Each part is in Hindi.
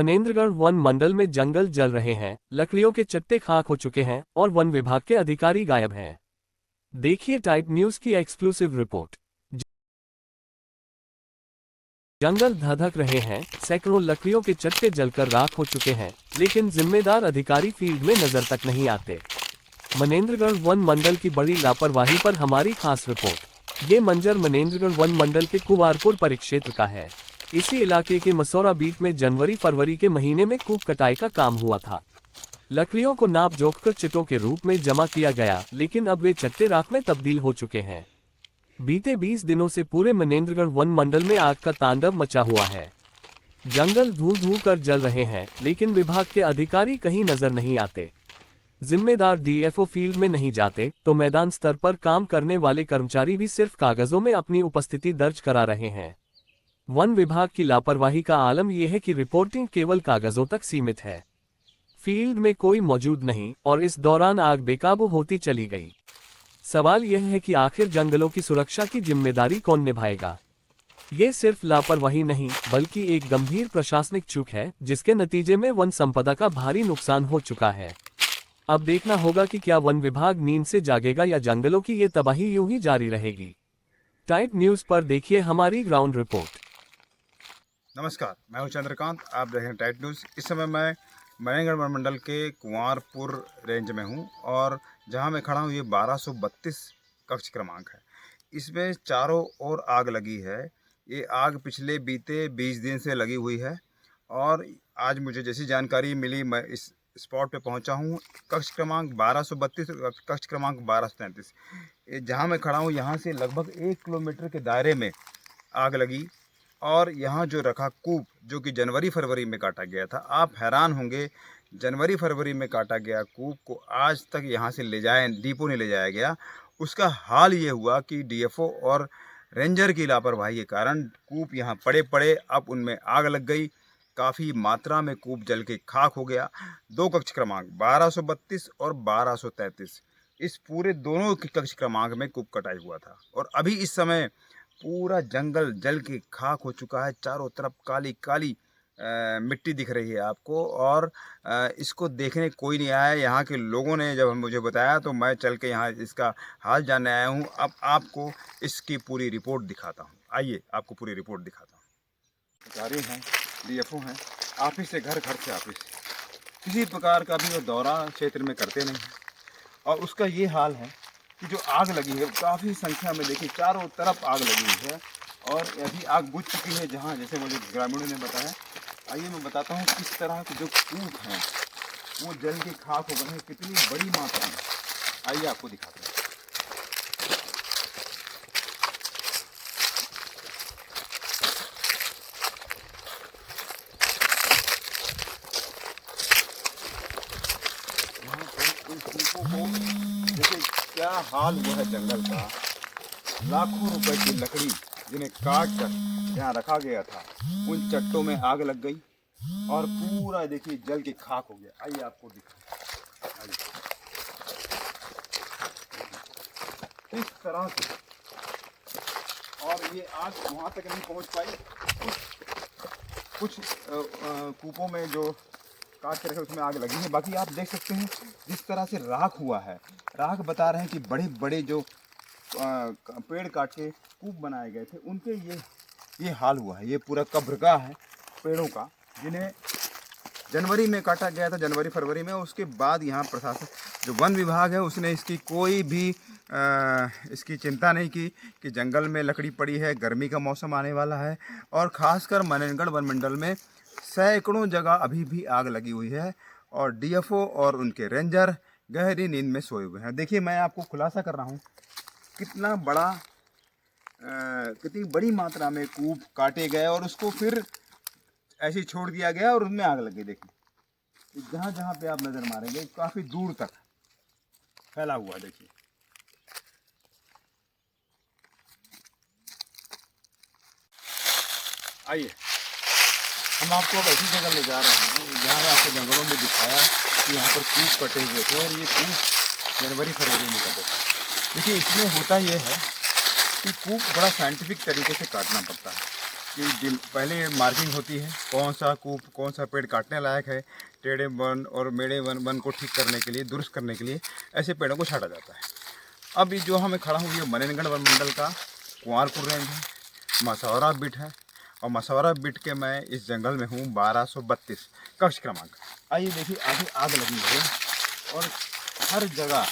मनेंद्रगढ़ वन मंडल में जंगल जल रहे हैं, लकड़ियों के चट्टे खाक हो चुके हैं और वन विभाग के अधिकारी गायब हैं। देखिए टाइप न्यूज की एक्सक्लूसिव रिपोर्ट। जंगल धधक रहे हैं, सैकड़ों लकड़ियों के चट्टे जलकर राख हो चुके हैं, लेकिन जिम्मेदार अधिकारी फील्ड में नजर तक नहीं आते। मनेंद्रगढ़ वन मंडल की बड़ी लापरवाही पर हमारी खास रिपोर्ट। ये मंजर मनेंद्रगढ़ वन मंडल के कुंवारपुर परिक्षेत्र का है। इसी इलाके के मसौरा बीट में जनवरी फरवरी के महीने में कूप कटाई का काम हुआ था। लकड़ियों को नाप जोख कर चिटों के रूप में जमा किया गया, लेकिन अब वे चट्टे राख में तब्दील हो चुके हैं। बीते 20 दिनों से पूरे मनेंद्रगढ़ वन मंडल में आग का तांडव मचा हुआ है। जंगल धू धू कर जल रहे हैं, लेकिन विभाग के अधिकारी कहीं नजर नहीं आते। जिम्मेदार डीएफओ फील्ड में नहीं जाते तो मैदान स्तर पर काम करने वाले कर्मचारी भी सिर्फ कागजों में अपनी उपस्थिति दर्ज करा रहे हैं। वन विभाग की लापरवाही का आलम यह है कि रिपोर्टिंग केवल कागजों तक सीमित है। फील्ड में कोई मौजूद नहीं और इस दौरान आग बेकाबू होती चली गई। सवाल यह है कि आखिर जंगलों की सुरक्षा की जिम्मेदारी कौन निभाएगा? ये सिर्फ लापरवाही नहीं, बल्कि एक गंभीर प्रशासनिक चूक है, जिसके नतीजे में वन संपदा का भारी नुकसान हो चुका है। अब देखना होगा कि क्या वन विभाग नींद से जागेगा या जंगलों की ये तबाही यूं ही जारी रहेगी। टाइप न्यूज पर देखिए हमारी ग्राउंड रिपोर्ट। नमस्कार, मैं हूं चंद्रकांत। आप देख रहे हैं टाइप न्यूज़। इस समय मैं मनेंद्रगढ़ वन मंडल के कुंवारपुर रेंज में हूं और जहां मैं खड़ा हूं ये 1232 कक्ष क्रमांक है। इसमें चारों ओर आग लगी है। ये आग पिछले बीते 20 दिन से लगी हुई है और आज मुझे जैसी जानकारी मिली मैं इस स्पॉट पे पहुंचा हूं। कक्ष क्रमांक 1232, कक्ष क्रमांक 1233। जहां मैं खड़ा हूं यहाँ से लगभग 1 किलोमीटर के दायरे में आग लगी और यहाँ जो रखा कूप, जो कि जनवरी फरवरी में काटा गया था, आप हैरान होंगे, जनवरी फरवरी में काटा गया कूप को आज तक यहाँ से डिपो नहीं ले जाया गया। उसका हाल ये हुआ कि डीएफओ और रेंजर की लापरवाही के कारण कूप यहाँ पड़े पड़े अब उनमें आग लग गई। काफ़ी मात्रा में कूप जल के खाक हो गया। 2 कक्ष क्रमांक 1232 और 1233, इस पूरे दोनों कक्ष क्रमांक में कूप कटाई हुआ था और अभी इस समय पूरा जंगल जल के खाक हो चुका है। चारों तरफ काली काली मिट्टी दिख रही है आपको और इसको देखने कोई नहीं आया। यहाँ के लोगों ने जब मुझे बताया तो मैं चल के यहाँ इसका हाल जानने आया हूँ। अब आपको इसकी पूरी रिपोर्ट दिखाता हूँ। आइए आपको पूरी रिपोर्ट दिखाता हूँ। अधिकारी हैं, डीएफओ हैं, ऑफिस से घर, घर से ऑफिस, किसी प्रकार का भी वो दौरा क्षेत्र में करते नहीं हैं। और उसका ये हाल है कि जो आग लगी है काफ़ी संख्या में, देखिए चारों तरफ आग लगी हुई है और अभी आग बुझ चुकी है। जहाँ जैसे मुझे ग्रामीणों ने बताया, आइए मैं बताता हूँ किस तरह के जो कूप हैं वो जल के खाक हो गए हैं, कितनी बड़ी मात्रा में। आइए आपको दिखाते हैं। यहाँ पर इन कूपों को देखिए क्या हाल हुआ है जंगल का। लाखों रुपए की लकड़ी जिन्हें काट कर यहाँ रखा गया था, उन चट्टों में आग लग गई और पूरा देखिए जल के खाक हो गया। आइए आपको दिखाएं। इस तरह से, और ये आग वहाँ तक नहीं पहुँच पाई। कुछ कूपों में जो काट के रखे उसमें आग लगी है। बाकी आप देख सकते हैं जिस तरह से राख हुआ है। राख बता रहे हैं कि बड़े बड़े जो पेड़ काट के कूप बनाए गए थे, उनके ये हाल हुआ है। ये पूरा कब्रगाह है पेड़ों का, जिन्हें जनवरी में काटा गया था, जनवरी फरवरी में। उसके बाद यहाँ प्रशासन, जो वन विभाग है, उसने इसकी कोई भी इसकी चिंता नहीं की कि जंगल में लकड़ी पड़ी है, गर्मी का मौसम आने वाला है। और ख़ासकर मनेंद्रगढ़ वन मंडल में सैकड़ों जगह अभी भी आग लगी हुई है और डीएफओ और उनके रेंजर गहरी नींद में सोए हुए हैं। देखिए मैं आपको खुलासा कर रहा हूँ कितनी बड़ी मात्रा में कूप काटे गए और उसको फिर ऐसे ही छोड़ दिया गया और उसमें आग लग गई। देखिए जहाँ जहाँ पे आप नज़र मारेंगे काफ़ी दूर तक फैला हुआ। देखिए आइए हम आपको अब ऐसी जगह ले जा रहे हैं जहाँ आपको जंगलों में दिखाया कि यहाँ पर कूप कटे हुए थे और ये कूप जनवरी फरवरी में कटे थे। देखिए इसमें होता ये है कि कूप बड़ा साइंटिफिक तरीके से काटना पड़ता है। कि पहले मार्किंग होती है कौन सा कूप कौन सा पेड़ काटने लायक है, टेढ़े वन और मेढ़े वन को ठीक करने के लिए, दुरुस्त करने के लिए ऐसे पेड़ों को छाटा जाता है। अब ये जो हमें खड़ा हूँ ये मनेनगढ़ वन मंडल का कुंवारपुर रेंज है, मसौरा बिट है और मसौरा बिट के मैं इस जंगल में हूँ 1232 कक्ष क्रमांक। आइए देखिए आगे आग लगी है और हर जगह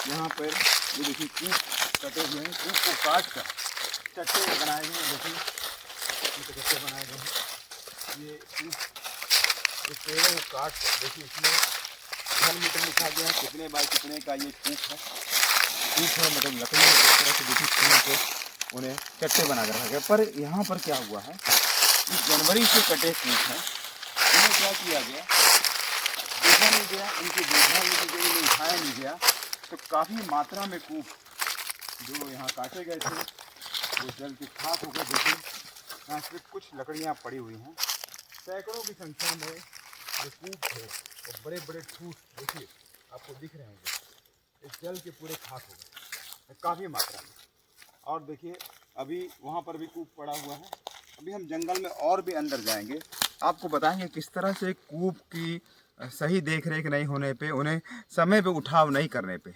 यहाँ पर ये देखिए कूप कटे हुए हैं, कूप को काट कर चट्टे बनाए गए हैं। देखिए चट्टे बनाए गए हैं, ये इस पेड़ों को काट कर देखिए इसमें घन मीटर लिखा गया है, कितने बाय कितने का ये कूप है। कूप है मतलब लकड़ी में इस तरह से देखिए छीन के उन्हें चट्टे बना कर रखा गया। पर यहाँ पर क्या हुआ है, इस जनवरी से कटे कूप हैं, इन्हें क्या किया गया, देखा नहीं गया, इनकी देखभाल नहीं की गई, उठाया नहीं गया, तो काफ़ी मात्रा में कूप जो यहाँ काटे गए थे वो जल के खाक हो गए। देखिए यहाँ पे कुछ लकड़ियाँ पड़ी हुई हैं, सैकड़ों की संख्या में जो कूप थे और बड़े बड़े ठूस देखिए आपको दिख रहे होंगे, इस जल के पूरे खाक हो गए काफ़ी मात्रा में। और देखिए अभी वहाँ पर भी कूप पड़ा हुआ है। अभी हम जंगल में और भी अंदर जाएंगे, आपको बताएंगे किस तरह से कूप की सही देख रेख नहीं होने पे, उन्हें समय पे उठाव नहीं करने पे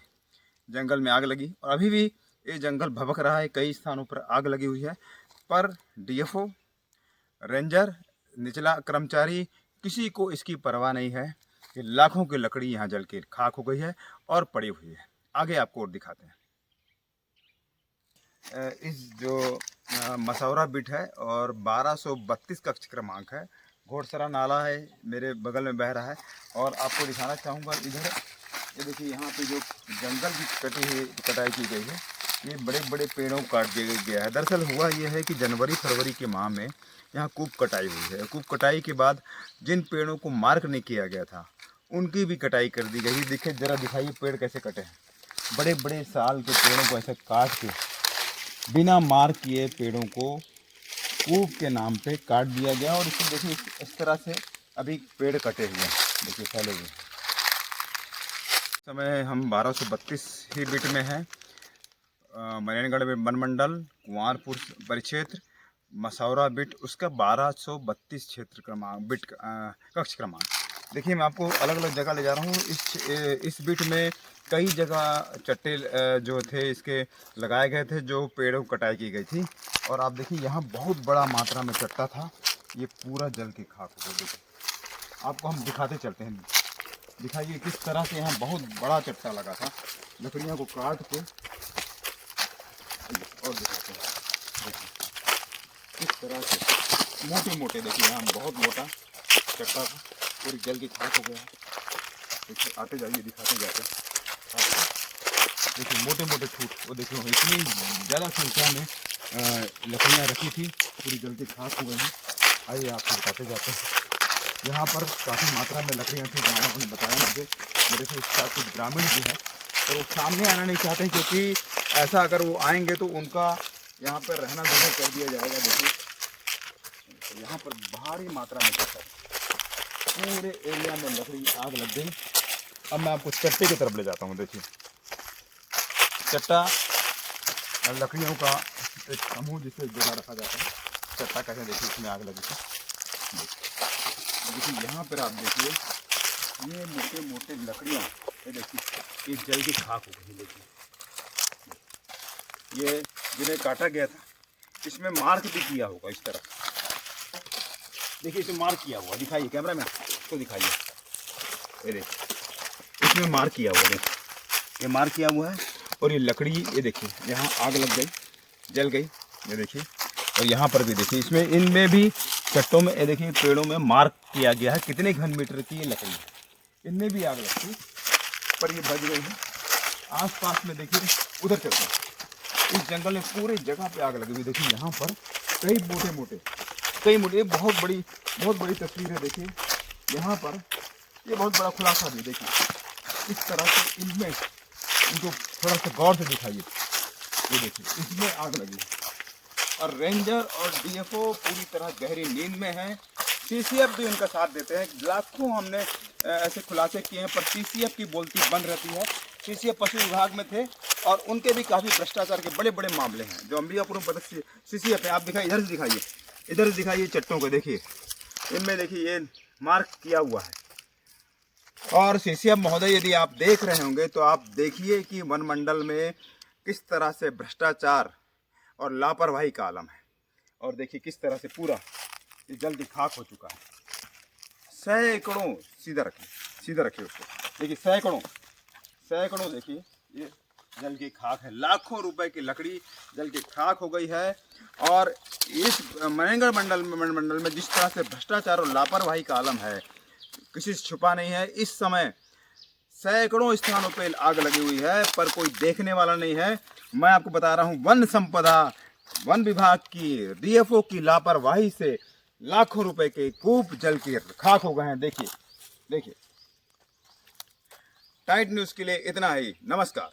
जंगल में आग लगी। और अभी भी ये जंगल भभक रहा है, कई स्थानों पर आग लगी हुई है, पर डीएफओ, रेंजर, निचला कर्मचारी किसी को इसकी परवाह नहीं है कि लाखों की लकड़ी यहाँ जल के खाक हो गई है और पड़ी हुई है। आगे आपको और दिखाते हैं। इस जो मसौरा बिट है और 1232 कक्ष क्रमांक है, घोड़सरा नाला है मेरे बगल में बह रहा है। और आपको दिखाना चाहूँगा इधर ये देखिए यहाँ पे जो जंगल की कटाई की गई है, ये बड़े बड़े पेड़ों को काट दिया गया है। दरअसल हुआ ये है कि जनवरी फरवरी के माह में यहाँ कूप कटाई हुई है। कूप कटाई के बाद जिन पेड़ों को मार्क नहीं किया गया था उनकी भी कटाई कर दी गई। देखिए ज़रा दिखाइए पेड़ कैसे कटे हैं, बड़े बड़े साल के पेड़ों को ऐसे काट के बिना मार्क किए पेड़ों को कूप के नाम पे काट दिया गया। और इसे देखिए इस तरह से अभी पेड़ कटे हुए हैं, देखिए फैले हुए। इस समय हम 1232 ही बिट में हैं, मनेनगढ़ में वन मंडल, कुंवारपुर परिक्षेत्र, मसौरा बिट, उसका 1232 क्षेत्र क्रमांक बिट कक्ष क्रमांक। देखिए मैं आपको अलग अलग जगह ले जा रहा हूँ। इस बिट में कई जगह चट्टे जो थे इसके लगाए गए थे जो पेड़ों को कटाई की गई थी। और आप देखिए यहाँ बहुत बड़ा मात्रा में चट्टा था, ये पूरा जल के खाक हो गया। देखिए आपको हम दिखाते चलते हैं, दिखाइए किस तरह से यहाँ बहुत बड़ा चट्टा लगा था, लकड़ियों को काट के। और दिखाते हैं देखिए किस तरह से मोटे मोटे, देखिए यहाँ बहुत मोटा चट्टा था, पूरी जल के खाक हो गया। देखिए आते जाइए दिखाते जाते हैं, देखिए मोटे मोटे ठूट, वो देखिए इतनी ज़्यादा संख्या में लकड़ियाँ रखी थी, पूरी जल के खाक हो गई हैं। आइए आपको बताते जाते हैं। यहाँ पर काफ़ी मात्रा में लकड़ियाँ थी, गाँव ने बताया मुझे, मेरे से इसका कुछ ग्रामीण भी है और वो सामने आना नहीं चाहते क्योंकि ऐसा अगर वो आएंगे तो उनका यहाँ पर रहना जगह कर दिया जाएगा। देखिए यहाँ पर भारी मात्रा में चट्टा, पूरे एरिया में लकड़ी आग लग गई। अब मैं आपको चट्टे की तरफ ले जाता हूँ। देखिए चट्टा लकड़ियों का एक समूह जिसे जगह रखा जाता है, चट्टा कैसे देखिए इसमें आग लगी थी। देखिए यहाँ पर आप देखिए ये मोटे मोटे लकड़ियाँ, ये देखिए इस जल की खाक हो गई। देखिए ये जिन्हें काटा गया था इसमें मार्क भी किया होगा इस तरह, देखिए इसे मार्क किया हुआ, दिखाइए कैमरा में तो दिखाइए, ये देखिए इसमें मार्क किया हुआ, देखिए ये मार्क किया हुआ है। और ये लकड़ी ये देखिए यहाँ आग लग गई, जल गई, ये देखिए। और यहाँ पर भी देखिए इसमें इनमें भी चट्टों में ये देखिए पेड़ों में मार्क किया गया है कितने घन मीटर की ये लकड़ी है, इनमें भी आग लगती पर ये बच गई है। आसपास में देखिए उधर चलते हैं, इस जंगल में पूरे जगह पे आग लगी हुई। देखिए यहाँ पर कई मोटे बहुत बड़ी तस्वीर है। देखिए यहाँ पर ये बहुत बड़ा खुलासा भी, देखिए इस तरह से इनमें इनको थोड़ा सा गौर से दिखाइए, ये देखिए इसमें आग लगी और रेंजर और डीएफओ पूरी तरह गहरी नींद में हैं। सीसीएफ भी उनका साथ देते हैं। लाखों हमने ऐसे खुलासे किए हैं पर सीसीएफ की बोलती बंद रहती है। सीसीएफ पशु विभाग में थे और उनके भी काफ़ी भ्रष्टाचार के बड़े बड़े मामले हैं जो अंबिकापुर में सीसीएफ है। आप दिखाइए, इधर से दिखाइए, इधर दिखाइए चट्टों को, देखिए इनमें देखिए ये मार्क किया हुआ है। और सीसीएफ महोदय यदि आप देख रहे होंगे तो आप देखिए कि वन मंडल में किस तरह से भ्रष्टाचार और लापरवाही का आलम है। और देखिए किस तरह से पूरा ये जल की खाक हो चुका है। सैकड़ों, सीधा रखिए उसको, देखिए सैकड़ों देखिए ये जल की खाक है। लाखों रुपए की लकड़ी जल की खाक हो गई है। और इस मनेंद्रगढ़ मंडल में जिस तरह से भ्रष्टाचार और लापरवाही का आलम है, किसी से छुपा नहीं है। इस समय सैकड़ों स्थानों पे आग लगी हुई है, पर कोई देखने वाला नहीं है। मैं आपको बता रहा हूँ, वन संपदा, वन विभाग की, डीएफओ की लापरवाही से लाखों रुपए के कूप जल की खाक हो गए हैं। देखिए टाइट न्यूज़ के लिए इतना ही। नमस्कार।